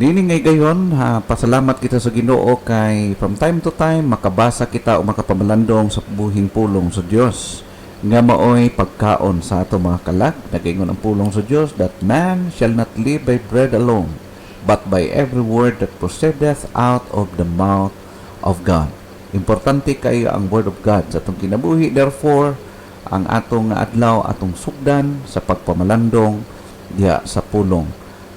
Nini ngay gayon, pasalamat kita sa Ginoo kay from time to time makabasa kita o makapamalandong sa buhing pulong sa Dios. Nga maoy pagkaon sa ato mga kalag, nagaingon ang pulong sa Dios that man shall not live by bread alone, but by every word that proceedeth out of the mouth of God. Importante kayo ang word of God sa atong kinabuhi. Therefore, ang atong adlaw atong sugdan sa pagpamalandong diha sa pulong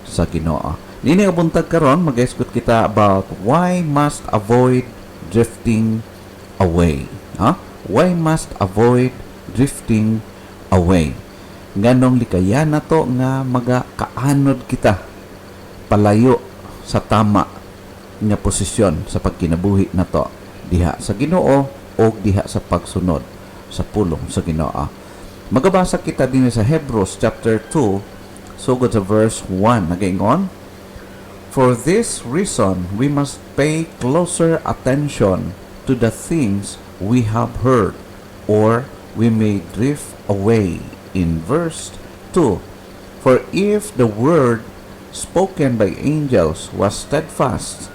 sa Ginoo. Nini nga buntag karon mag-isgot kita about why must avoid drifting away. Why must avoid drifting away? Nganong likayan na to nga magakaanod kita palayo sa tama nga posisyon sa pagkinabuhi na to diha sa Ginoo o diha sa pagsunod sa pulong sa Ginoo. Magabasa kita din sa Hebrews chapter 2 sugod sa verse 1 nagaingon, for this reason we must pay closer attention to the things we have heard, or we may drift away. In verse 2, for if the word spoken by angels was steadfast,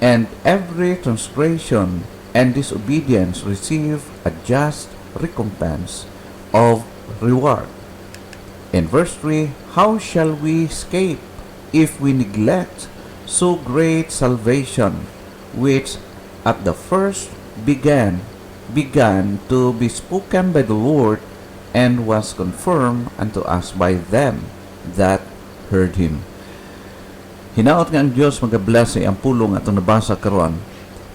and every transgression and disobedience receive a just recompense of reward. In verse 3, how shall we escape if we neglect so great salvation, which at the first began to be spoken by the Lord, and was confirmed unto us by them that heard Him. Hinaot nga ang Diyos mag-bless ang pulong atong nabasa karon.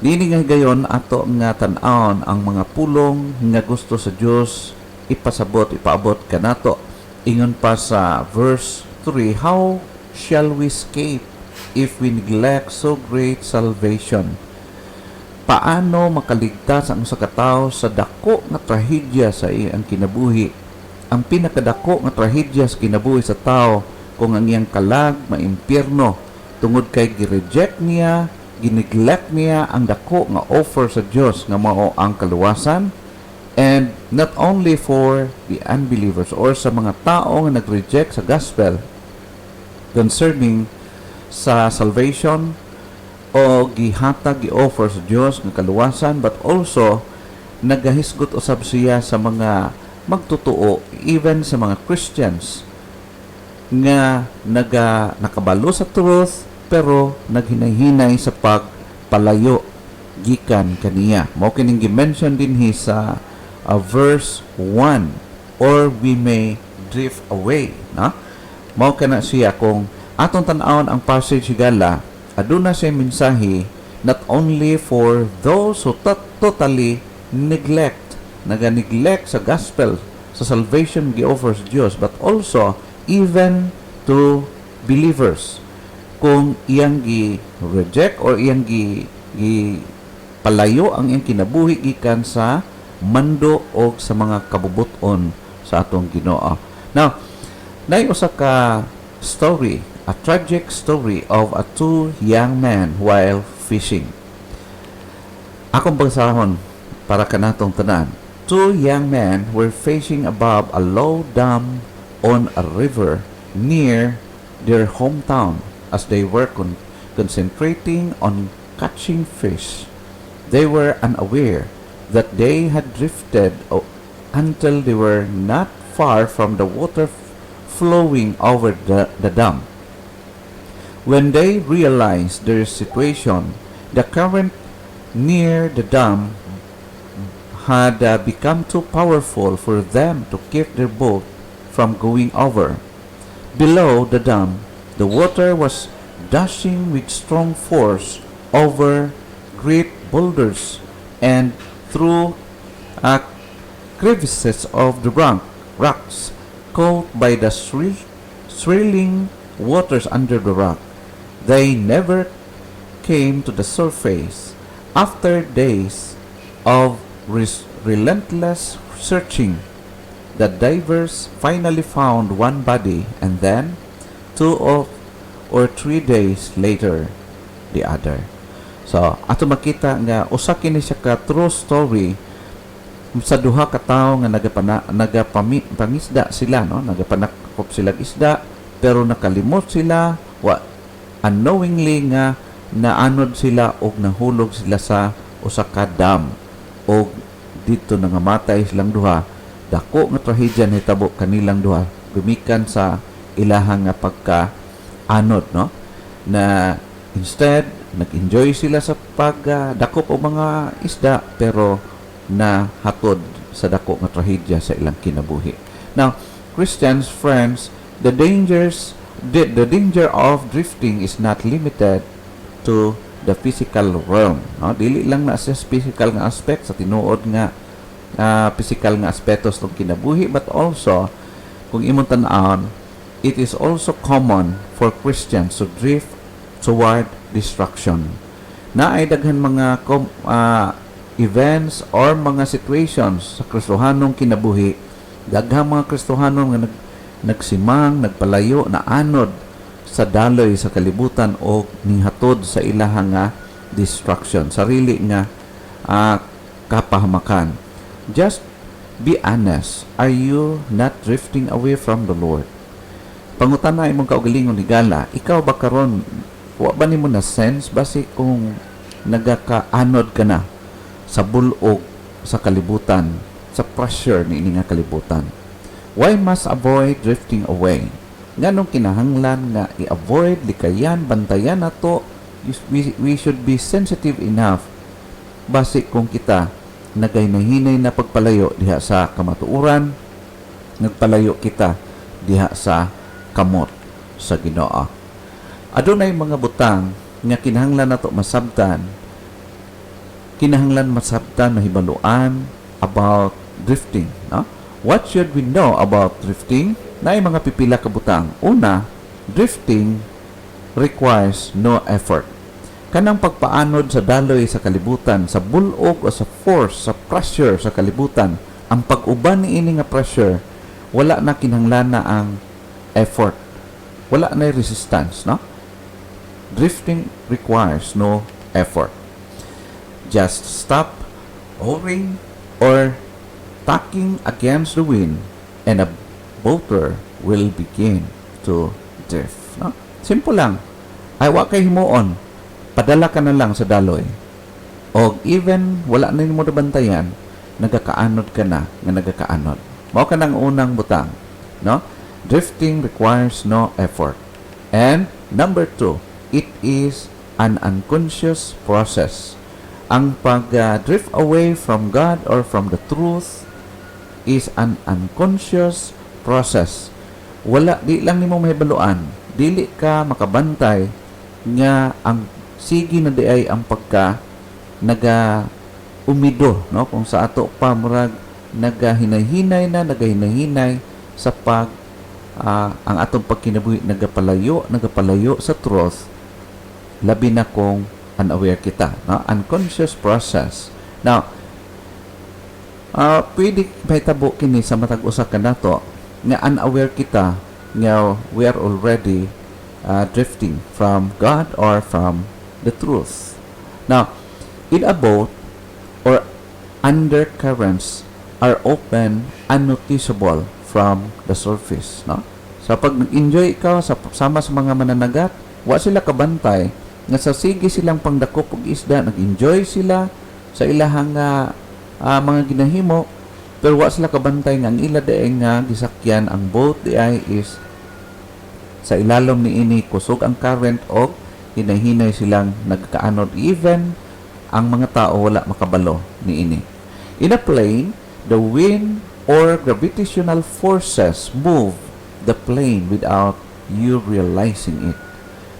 Dili nga gayon ato nga tan-awon ang mga pulong nga gusto sa Diyos ipaabot kanato. Ingon pa sa verse 3, how shall we escape if we neglect so great salvation? Paano makaligtas ang usa ka tawo sa dako nga trahedya sa iyang kinabuhi? Ang pinakadako nga trahedya sa kinabuhi sa tawo kung ang iyang kalag maimpyerno tungod kay gi-reject niya, gineglect niya ang dako nga offer sa Dios nga mao ang kaluwasan. And not only for the unbelievers or sa mga tao nga nag-reject sa gospel concerning sa salvation o gihatag gi-offer sa Dios nga kaluwasan, but also nagahisgot usab siya sa mga magtutuo, even sa mga Christians nga nakabalo sa truth pero naghinay-hinay sa pagpalayo gikan kaniya. Mao kining gi-mention din sa verse 1, or we may drift away. Mao kana siya kung atong tan-awon ang passage gala, aduna siya mensahe not only for those who totally naga-neglect sa gospel, sa salvation gi-offer sa Dios, but also even to believers. Kung iyang gi-reject or iyang palayo ang iyang kinabuhi gikan sa mando o sa mga kabubuton sa atong Ginoo. Now, nay usa ka story, a tragic story of two young men while fishing. Akong bagsahon para kanatong tanan. Two young men were fishing above a low dam on a river near their hometown. As they were concentrating on catching fish, they were unaware that they had drifted until they were not far from the water flowing over the dam. When they realized their situation, the current near the dam had become too powerful for them to keep their boat from going over. Below the dam, the water was dashing with strong force over great boulders and through crevices of the rocks, caught by the swirling waters under the rock. They never came to the surface. After days of relentless searching, the divers finally found one body, and then 2 or 3 days later, the other. So, ato makita nga usa kini siya ka true story sa duha ka tawo nga nagapangisda sila, no? Nagapanakop sila isda pero nakalimot sila, unknowingly nga naanod sila og nahulog sila sa usa ka dam og dito nangamatay silang duha. Dako nga trahedya nahitabo kanilang duha gumikan sa ilahang nga pagka-anod, no? Na instead nag-enjoy sila sa pagdakop og mga isda pero na hatod sa dako nga trahedya sa ilang kinabuhi. Now, Christians, friends, the danger of drifting is not limited to the physical realm. No? Dili lang na sa physical nga aspect, sa tinuod nga physical nga aspetos ng kinabuhi, but also, kung imong tan-awon, it is also common for Christians to drift toward destruction. Na ay daghan mga events or mga situations sa Kristohanong kinabuhi, daghang mga Kristohanon nga nagsimang, nagpalayo, na anod sa daloy sa kalibutan o nihatod sa ilahang nga destruction, sarili nga kapahamakan. Just be honest. Are you not drifting away from the Lord? Pangutana imong kaugalingon ni Gala, ikaw ba karon wa ba nimo na sense basi kung nagakaanod ka na sa bulog sa kalibutan, sa pressure ni ini nga kalibutan? Why must avoid drifting away? Nganong kinahanglan nga i-avoid, likayan, bantayan nato? We should be sensitive enough basi kung kita nagaynahinay na pagpalayo diha sa kamatuoran, nagpalayo kita diha sa kamot sa Ginoo. Adunay mga butang nga kinahanglan nato masabtan, mahibaluan about drifting, no? What should we know about drifting? Naay mga pipila ka butang. Una, drifting requires no effort. Kanang pagpaanod sa daloy sa kalibutan, sa bulog o sa force, sa pressure sa kalibutan, ang pag-uban ni ini nga pressure, wala na kinahanglan na ang effort. Wala na resistance, no? Drifting requires no effort. Just stop oaring or tacking against the wind and a boater will begin to drift, no? Simple lang. Ay, wa kay himuon. Padala ka na lang sa daloy. O even wala na mo nabantayan, nagakaanod ka na nga nagakaanod. Mao ka nang unang butang, no? Drifting requires no effort. And number 2, it is an unconscious process. Ang pag-drift away from God or from the truth is an unconscious process. Wala, di lang nimo mahibaluan. Dili ka makabantay nga ang sige na di ay ang pagka umido, no? Kung sa ato pa murag nagahinay-hinay sa pag ang atong pagkinabuhi nagapalayo sa truth, labi na kung unaware kita, no? Unconscious process. Now, pwede mahitabo kini sa matag usa ka nato nga unaware kita nga we are already drifting from God or from the truth. Now, in a boat or undercurrents are often unnoticeable from the surface, no? So pag nag-enjoy ka sama sa mga mananagat, wa sila kabantay nga sa sige silang pangdakop og isda, nag-enjoy sila sa ilahang mga ginahimo, pero wa sila kabantay nga ang ila daeng nga gisakyan ang boat di ay is sa ilalom ni ini kusog ang current og hinahinay silang nagkaanod, even ang mga tao wala makabalo ni ini. In a plane, the wind or gravitational forces move the plane without you realizing it.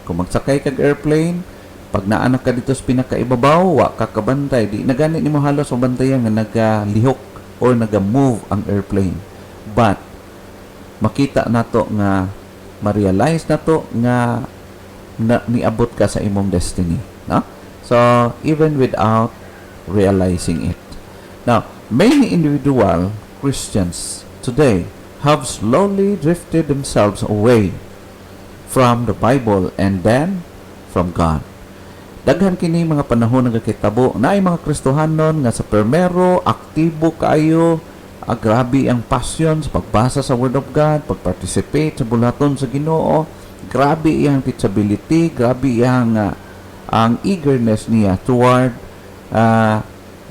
Kung magsakay kag airplane, pag naanak ka dito sa pinakaibabaw, wa ka kabantay, di na ganit nimo halos mabantayan nga nagalihok or naga-move ang airplane. But makita nato nga ma-realize nato nga niabot ka sa imong destiny, no? So even without realizing it. Now, many individual Christians today have slowly drifted themselves away from the Bible and then from God. Daghan kini mga panahon nagakitabo na ay mga Kristohanon nga sa permero aktibo kaayo, grabe ang passion sa pagbasa sa Word of God, pag-participate sa bulaton sa Ginoo, Grabe iyang teachability, grabe iyang ang eagerness niya toward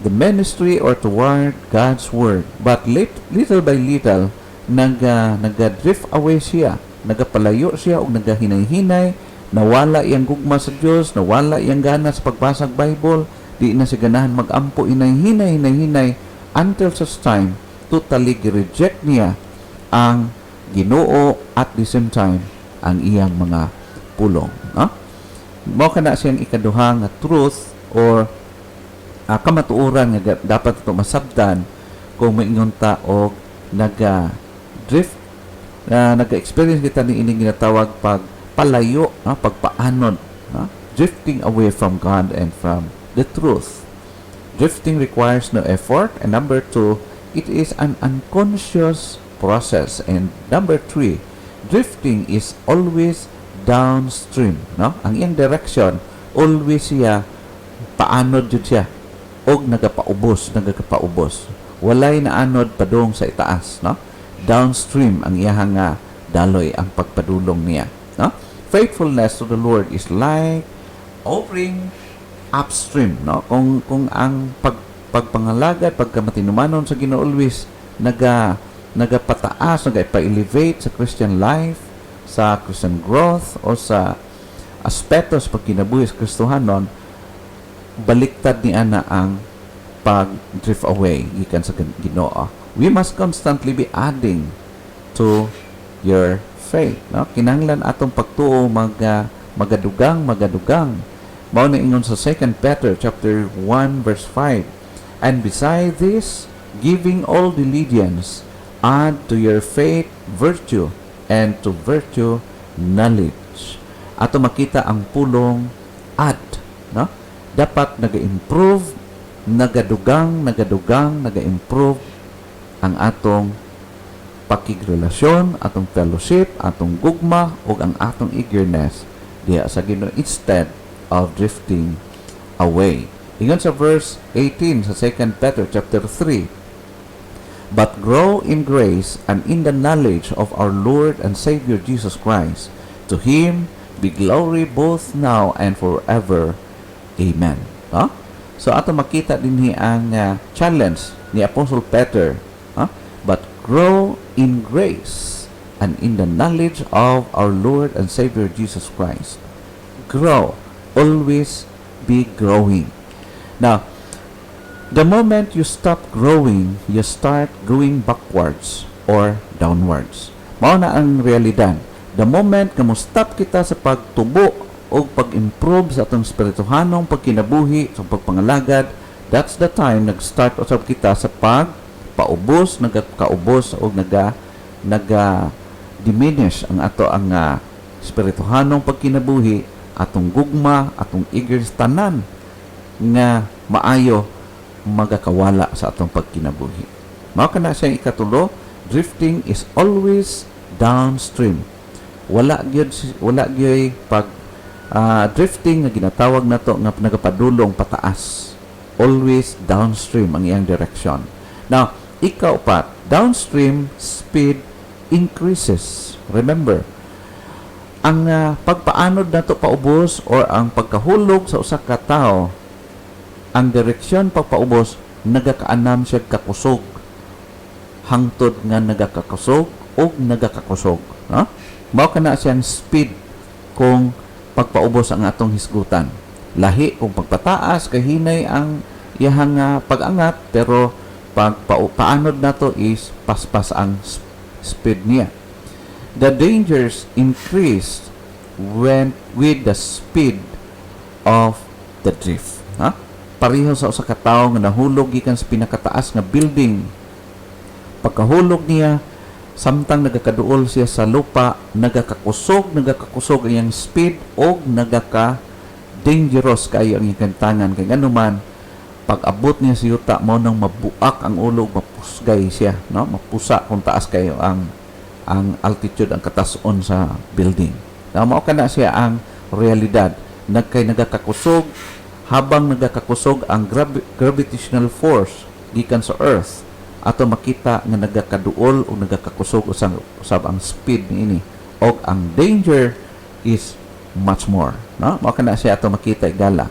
the ministry or toward God's Word. But little by little, nag-drift away siya, nagapalayo siya o nagahinay-hinay, nawala iyang gugma sa Diyos, nawala iyang gana sa pagbasag Bible, di na siya ganahan mag-ampo, hinay-hinay, until such time, totally reject niya ang Ginoo at the same time ang iyang mga pulong. No? Mao kana siyang ikaduhang truth or kamatuoran nga dapat ito masabdan kung maingon ta og drift naga-experience kita ni ining ginatawag pagpalayo, pagpaanod, drifting away from God and from the truth. Drifting requires no effort, and number 2, it is an unconscious process, and number 3, drifting is always downstream, no? Ang iyang direction always siya paanod jud siya og nagapaubos. Walay naanod padung sa itaas, no? Downstream ang iyang daloy, ang pagpadulong niya, no? Faithfulness to the Lord is like offering upstream, no? Kung ang pagpangalagad, pagkamatinumanon sa Ginoo always nagapataas, nagapa-elevate sa Christian life, sa Christian growth, o sa aspeto sa pagkinabuhi sa Kristohanon, baliktad ni ana ang pag-drift away gikan sa Ginoo. We must constantly be adding to your faith, no? Kinahanglan atong pagtuo magadugang. Mao na ingon sa 2 Peter chapter 1 verse 5, and beside this, giving all diligence, add to your faith virtue, and to virtue knowledge. Ato makita ang pulong add, no? Dapat naga-improve, nagadugang, naga-improve ang atong pakigrelasyon, atong fellowship, atong gugma, o ang atong eagerness diya sa Ginoo, instead of drifting away. Ingon sa verse 18 sa 2 Peter chapter 3, but grow in grace and in the knowledge of our Lord and Savior Jesus Christ. To Him be glory both now and forever. Amen. No? So ato makita din ang challenge ni Apostle Peter. But grow in grace and in the knowledge of our Lord and Savior Jesus Christ. Grow. Always be growing. Now, the moment you stop growing, you start going backwards or downwards. Mao na ang realidad. The moment na mo stop kita sa pagtubo o pag-improve sa atong spirituhanong pagkinabuhi, sa pagpangalagad, that's the time nag-start usab kita sa pagpaubos, nagakaubos o naga-diminish ang ato ang spirituhanong pagkinabuhi, atong gugma, atong eagerness, tanan nga maayo magakawala sa atong pagkinabuhi. Mao kana siya ikatulo, drifting is always downstream. Wala gyud pag drifting nga ginatawag nato nga nagapadulong pataas. Always downstream ang iyang direction. Now, ikaupat, downstream speed increases. Remember, ang pagpaanod nato paubos or ang pagkahulog sa usa ka tawo, ang direksyon pagpaubos nagakaanam siya kakusog, hangtod nga nagakakusog o nagakakusog, no? Mao kana siyang speed kung pagpaubos ang atong hisgutan. Lahi kung pagpataas kahinay ang iyang pag-angat, pero pagpaanod nato is paspas ang speed niya. The dangers increased with the speed of the drift. Pareho sa usa ka tawo nga nahulog gikan sa pinakataas nga building. Pagkahulog niya, samtang nagakaduol siya sa lupa, nagakakusog ang iyang speed o nagaka-dangerous kayo ang iyang tangan. Kaya anuman, pag-abot niya sa yuta, mo nang mabuak ang ulo, mapusgay siya, no? Mapusa kung taas kayo ang altitude, ang katason sa building. Mao kana siya ang realidad. Nagakakusog, habang nagakakusog ang gravitational force gikan sa earth, ato makita nga nagakaduol o nagakakusog usab ang speed niini. Og ang danger is much more. No? Mao kana siya ato makita igala.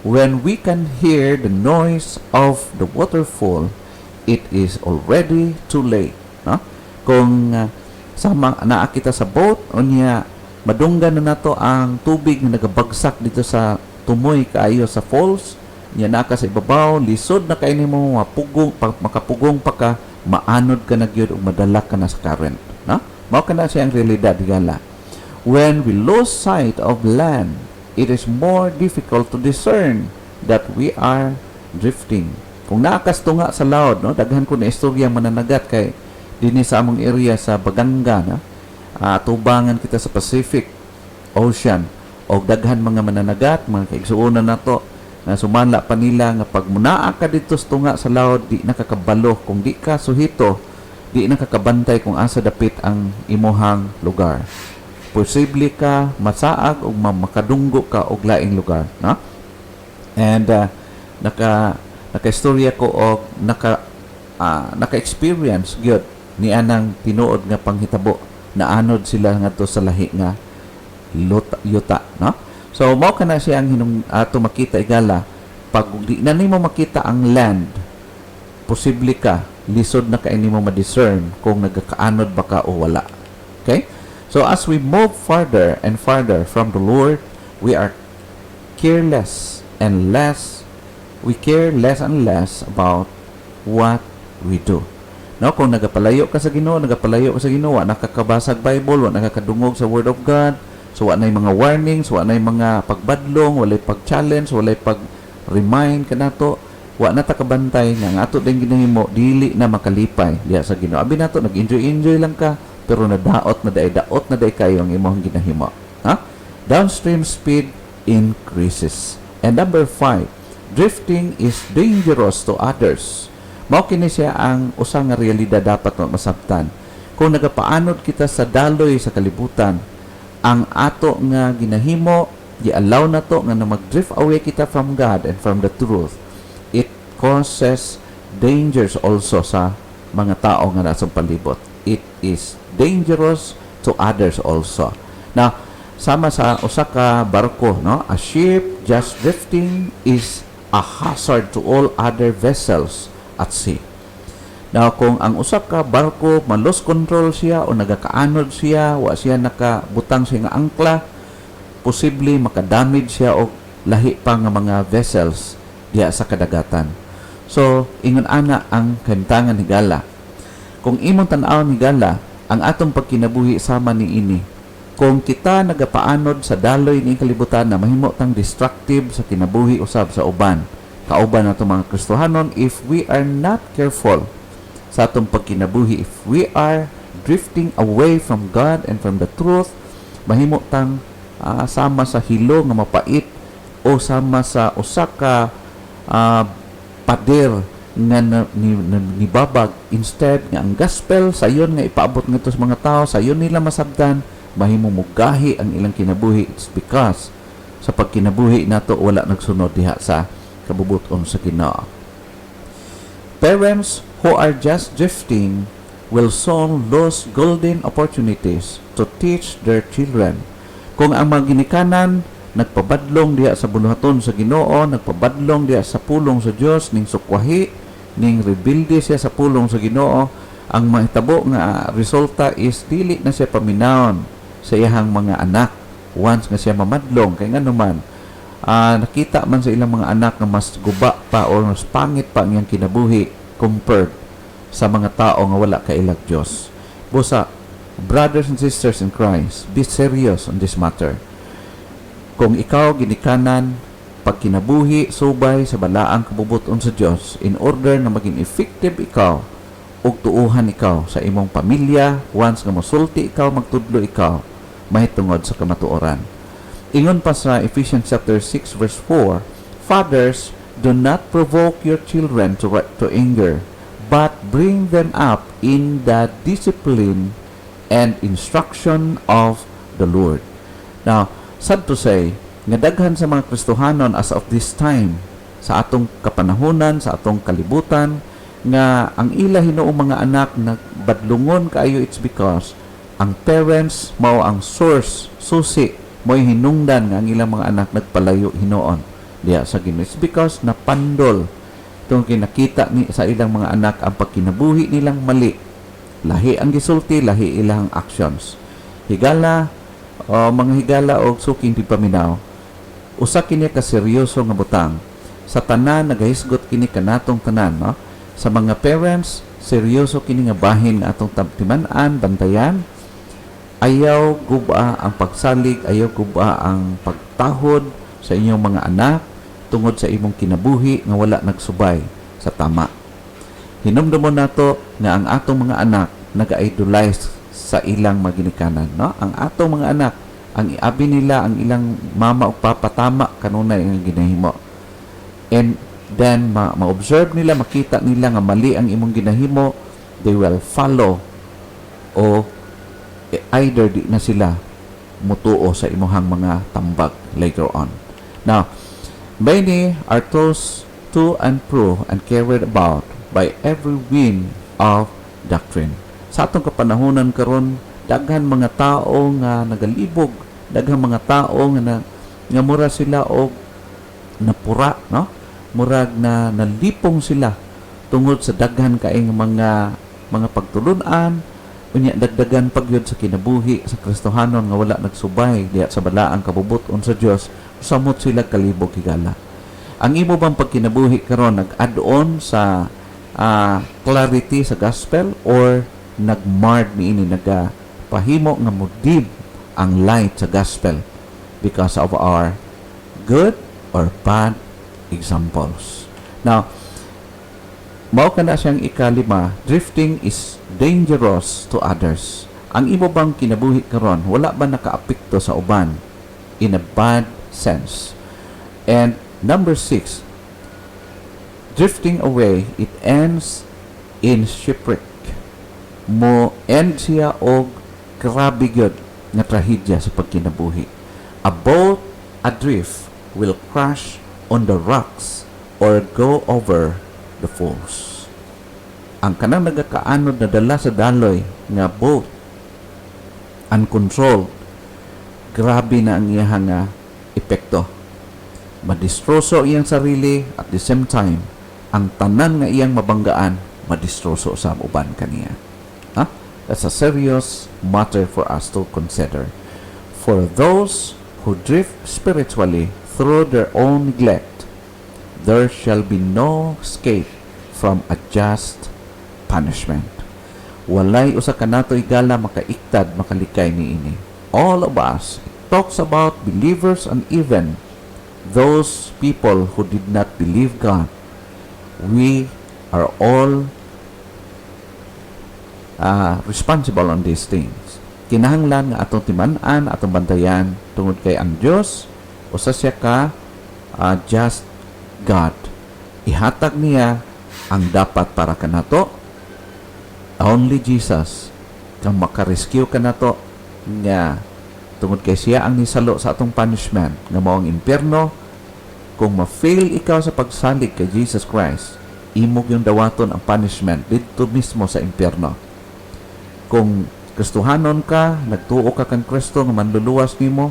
When we can hear the noise of the waterfall, it is already too late. No? Kung sama naa kita sa boat, unya madunggan na nato ang tubig na nagabagsak dito sa tumoy kaayo sa falls, nya naka sa ibabaw, lisod na kay nimo makapugong pa ka, maanod ka na gyud ug madala ka na sa current. No? Mao kana siya ang realidad igala. When we lose sight of land, it is more difficult to discern that we are drifting. Kung naakastunga sa laod, no, daghan ko na istorya mananagat kay dinhi sa among area sa Baganga, na tubangan kita sa Pacific Ocean, o daghan mga mananagat, mga kaigsuonan nato na sumala pa nila nga pag munaa ka dito sa tunga sa laod, di nakakabalo. Kung di ka suhito, di nakakabantay kung asa dapit ang imuhang lugar. Posible ka masaag o makadunggo ka og laing lugar, no? And naka-istorya ko o naka-experience gyud ni anang tinuod nga panghitabo na anod sila ngadto sa lahi nga yuta, no? So mao kana siya ang ato makita igala, pag di na nimo makita ang land, posible ka lisod na kay nimo ma-discern kung nagakaanod ba ka o wala. Okay? So as we move farther and farther from the Lord, we are careless and less. We care less and less about what we do. No, kung nagapalayo ka sa Ginoo, nakakabasag Bible, nakakadungog sa Word of God, so wala nay mga warnings, wala nay mga pagbadlong, wala pag-challenge, wala pag-remind kanato, wala na takabantay nga ato din ginahimo dili na makalipay diha sa Ginoo. Abi nato nag-enjoy lang ka, pero daot na day kayo ang imong ginahimo. Ha? Downstream speed increases. And number 5, drifting is dangerous to others. Mao kini siya ang usa nga realidad dapat masabtan. Kung nagapaanod kita sa daloy sa kalibutan, ang ato nga ginahimo, gi-allow na to nga na mag-drift away kita from God and from the truth. It causes dangers also sa mga tao nga nasa palibot. It is dangerous to others also. Now, sama sa usa ka barko, no? A ship just drifting is a hazard to all other vessels at sea. Now, kung ang usa ka barko ma-lose control siya o nagakaanod siya, wa siya nakabutang siya nga angkla, posible makadamage siya o lahi pa nga mga vessels diya sa kadagatan. So, ingon ana ang kantangan ni Gala. Kung imong tan-aw ni Gala, ang atong pagkinabuhi sama ni ini. Kung kita nagapaanod sa daloy ni kalibutan na mahimo tang destructive sa kinabuhi usab sa uban, kauban nato mga Kristohanon, if we are not careful sa atong pagkinabuhi, if we are drifting away from God and from the truth, mahimo tang sama sa hilo nga mapait o sama sa usa ka pader nga nibabag, instead nga ang gospel sayon nga ipaabot ngadto sa mga tao, sayon nila masabtan, mahimo mugahi ang ilang kinabuhi. It's because sa pagkinabuhi nato wala nagsunod diha sa kabubuton sa Ginoo. Parents who are just drifting will soon lose golden opportunities to teach their children. Kung ang mga ginikanan nagpabadlong diha sa buluhaton sa Ginoo, nagpabadlong diha sa pulong sa Dios, ning sukwahi, ning rebilde siya sa pulong sa Ginoo, ang mahitabo nga resulta is dili na siya paminawon sa iyang mga anak once nga siya mamadlong. Kay nga naman, nakita man sa ilang mga anak na mas guba pa o mas pangit pa ang iyang kinabuhi compared sa mga tao nga wala kailag Dios. Busa, brothers and sisters in Christ, be serious on this matter. Kung ikaw ginikanan pagkinabuhi subay sa balaang kabubuton sa Dios, in order na maging effective ikaw ug tuuhan ikaw sa imong pamilya, once nga mosulti ikaw, magtudlo ikaw, mahitungod sa kamatuoran. Ingon pa sa Ephesians chapter 6 verse 4, Fathers, do not provoke your children to anger, but bring them up in the discipline and instruction of the Lord. Now, sad to say, nga daghan sa mga Kristohanon as of this time, sa atong kapanahunan, sa atong kalibutan, nga ang ila hinuong mga anak nagbadlungon kaayo, it's because Ang parents mao ang source, susi, mo'y hinungdan nga ang ilang mga anak nagpalayo hinuon diya sa Ginoo. It's because napandol itong kinakita ni sa ilang mga anak ang pagkinabuhi nilang mali. Lahi ang gisulti, lahi ilang actions. Higala, mga higala o suking di paminaw, usa kini ka seryoso nga butang. Sa tanan, nagahisgot kini kanatong tanan, no? Sa mga parents, seryoso kini nga bahin nga atong timan-an, bantayan. Ayaw guba ang pagsalig, ayaw guba ang pagtahod sa inyong mga anak tungod sa imong kinabuhi nga wala nagsubay sa tama. Hinumdumon nato nga ang atong mga anak nag-idolize sa ilang maginikanan, no? Ang atong mga anak, ang iabi nila, ang ilang mama o papa tama kanunay ang ginahimo. And then ma-observe nila, makita nila nga mali ang imong ginahimo, they will follow o either di na sila mutuo sa imuhang mga tambag later on. Now, many are tossed to and fro and carried about by every wind of doctrine. Sa atong kapanahonan karon, daghan mga tao nga nagalibog, daghan mga tao nga mura sila og napura, no? Murag na nalipong sila tungod sa daghan kaayong mga pagtulunan, unya dagdagan pagyud sa kinabuhi sa Kristohanon nga wala nagsubay diya sa balaang kabubuton sa Dios, samot sila kalibog higala. Ang imo bang pagkinabuhi karon nag-add on sa clarity sa gospel or nagmard niini, nagapahimo nga mudib ang light sa gospel because of our good or bad examples. Now, mao kana siyang ikalima, drifting is dangerous to others. Ang imo bang kinabuhi karon wala ba nakaapekto sa uban in a bad sense? And number 6, drifting away, it ends in shipwreck. Mo end siya og grabe gyud nga trahedya sa pagkinabuhi. A boat adrift will crash on the rocks or go over the falls. Ang kanang nagakaanod na dala sa daloy nga boat, uncontrolled, grabe na ang iyang epekto. Madistroso iyang sarili, at the same time, ang tanan nga iyang mabanggaan, madistroso sa uban kaniya. That's a serious matter for us to consider. For those who drift spiritually through their own neglect, there shall be no escape from a just punishment. Walay usa kanato igala makaiktad makalikay niini. All of us talks about believers and even those people who did not believe God. We are all responsible on these things. Kinahanglan nga atong timan-an, atong bantayan tungod kay ang Dios usa siya ka just God. Ihatag niya ang dapat para kanato. Only Jesus kang makarescue kanato nga tungod kay siya ang nisalo sa atong punishment nga mao ang impierno. Kung ma-fail ikaw sa pagsalig kay Jesus Christ, imog yung dawaton ang punishment dito mismo sa impierno. Kung Kristohanon ka, nagtuo ka kang Kristo nga manluluwas nimo,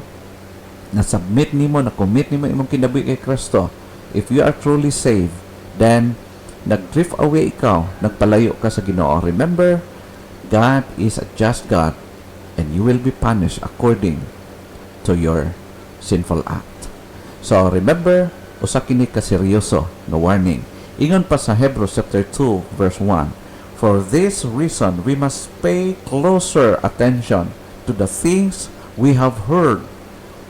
na-submit nimo, na-commit nimo imong kinabuhi kay Kristo, if you are truly saved, then nag-drift away ikaw, nagpalayo ka sa Ginoo. Remember, God is a just God and you will be punished according to your sinful act. So remember, usa kini ka seryoso nga warning. Ingon pa sa Hebrews chapter 2 verse 1, for this reason we must pay closer attention to the things we have heard,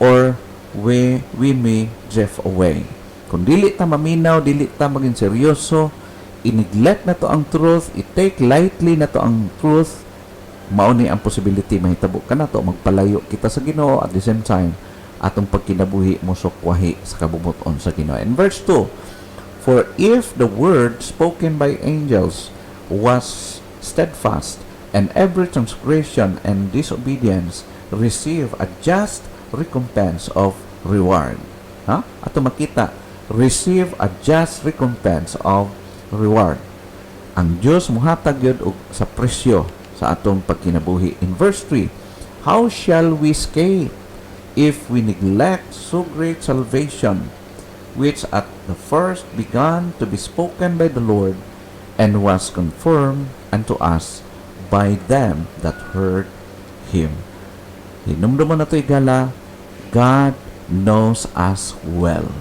or we may drift away. Kung dili ta maminaw, dili ta maging seryoso, i-neglect na to ang truth, i-take lightly na to ang truth, mao ni ang possibility mahitabo ka na to, magpalayo kita sa Ginoo, at the same time atong pagkinabuhi mo sukwahi sa kabumuton sa Ginoo. In verse 2, for if the word spoken by angels was steadfast, and every transgression and disobedience receive a just recompense of reward. Ato makita, receive a just recompense of reward. Ang Diyos muhatag yun sa presyo sa atong pagkinabuhi. In verse 3, how shall we escape if we neglect so great salvation, which at the first began to be spoken by the Lord, and was confirmed unto us by them that heard Him. Hinumduman na ito igala, God knows us well.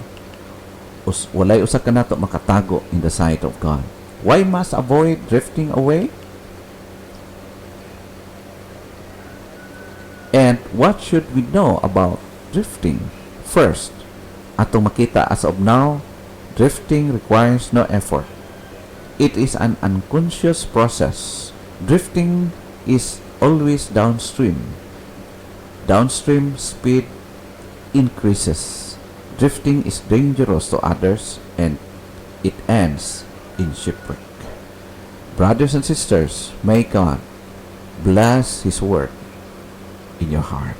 Walay usa ka nato makatago in the sight of God. Why must avoid drifting away? And what should we know about drifting? First, atong makita as of now, drifting requires no effort. It is an unconscious process. Drifting is always downstream. Downstream speed increases. Drifting is dangerous to others and it ends in shipwreck. Brothers and sisters, may God bless His word in your heart.